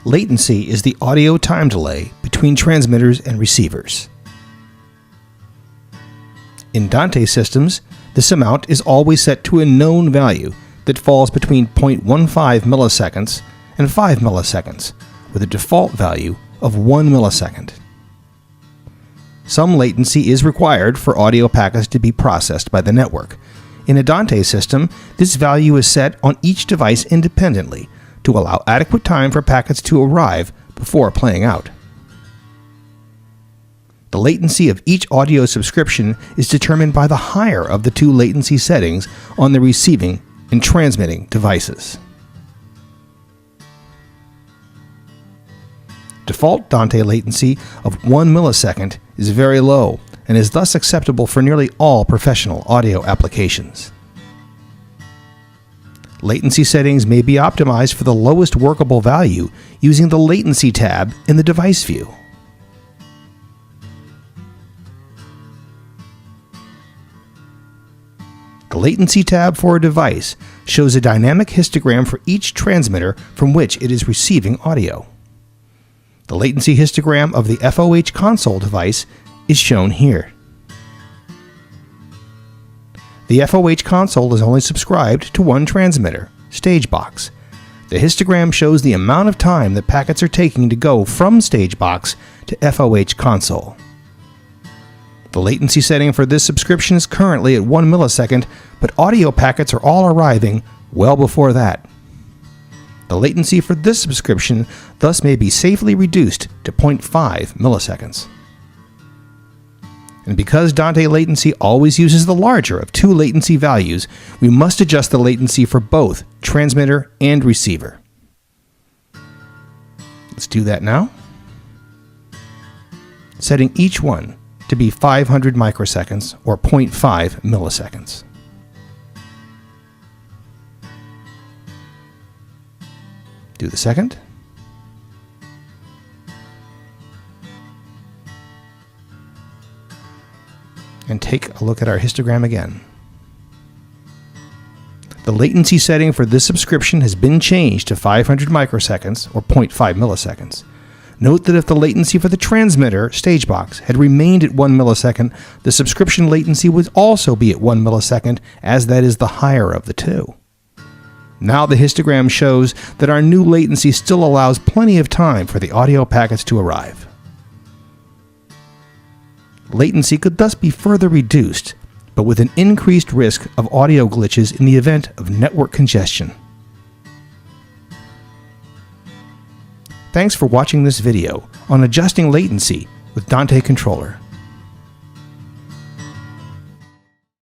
Latency is the audio time delay between transmitters and receivers. In Dante systems, this amount is always set to a known value that falls between 0.15 milliseconds and 5 milliseconds, with a default value of 1 millisecond. Some latency is required for audio packets to be processed by the network. In a Dante system, this value is set on each device independently to allow adequate time for packets to arrive before playing out. The latency of each audio subscription is determined by the higher of the two latency settings on the receiving and transmitting devices. Default Dante latency of 1 millisecond is very low and is thus acceptable for nearly all professional audio applications. Latency settings may be optimized for the lowest workable value using the Latency tab in the device view. The Latency tab for a device shows a dynamic histogram for each transmitter from which it is receiving audio. The latency histogram of the FOH console device is shown here. The FOH console is only subscribed to one transmitter, StageBox. The histogram shows the amount of time that packets are taking to go from StageBox to FOH console. The latency setting for this subscription is currently at 1 millisecond, but audio packets are all arriving well before that. The latency for this subscription thus may be safely reduced to 0.5 milliseconds. And because Dante latency always uses the larger of two latency values, we must adjust the latency for both transmitter and receiver. Let's do that now. Setting each one to be 500 microseconds or 0.5 milliseconds. Do the second. And take a look at our histogram again. The latency setting for this subscription has been changed to 500 microseconds or 0.5 milliseconds. Note that if the latency for the transmitter, StageBox, had remained at 1 millisecond, the subscription latency would also be at 1 millisecond, as that is the higher of the two. Now the histogram shows that our new latency still allows plenty of time for the audio packets to arrive. Latency could thus be further reduced, but with an increased risk of audio glitches in the event of network congestion. Thanks for watching this video on adjusting latency with Dante Controller.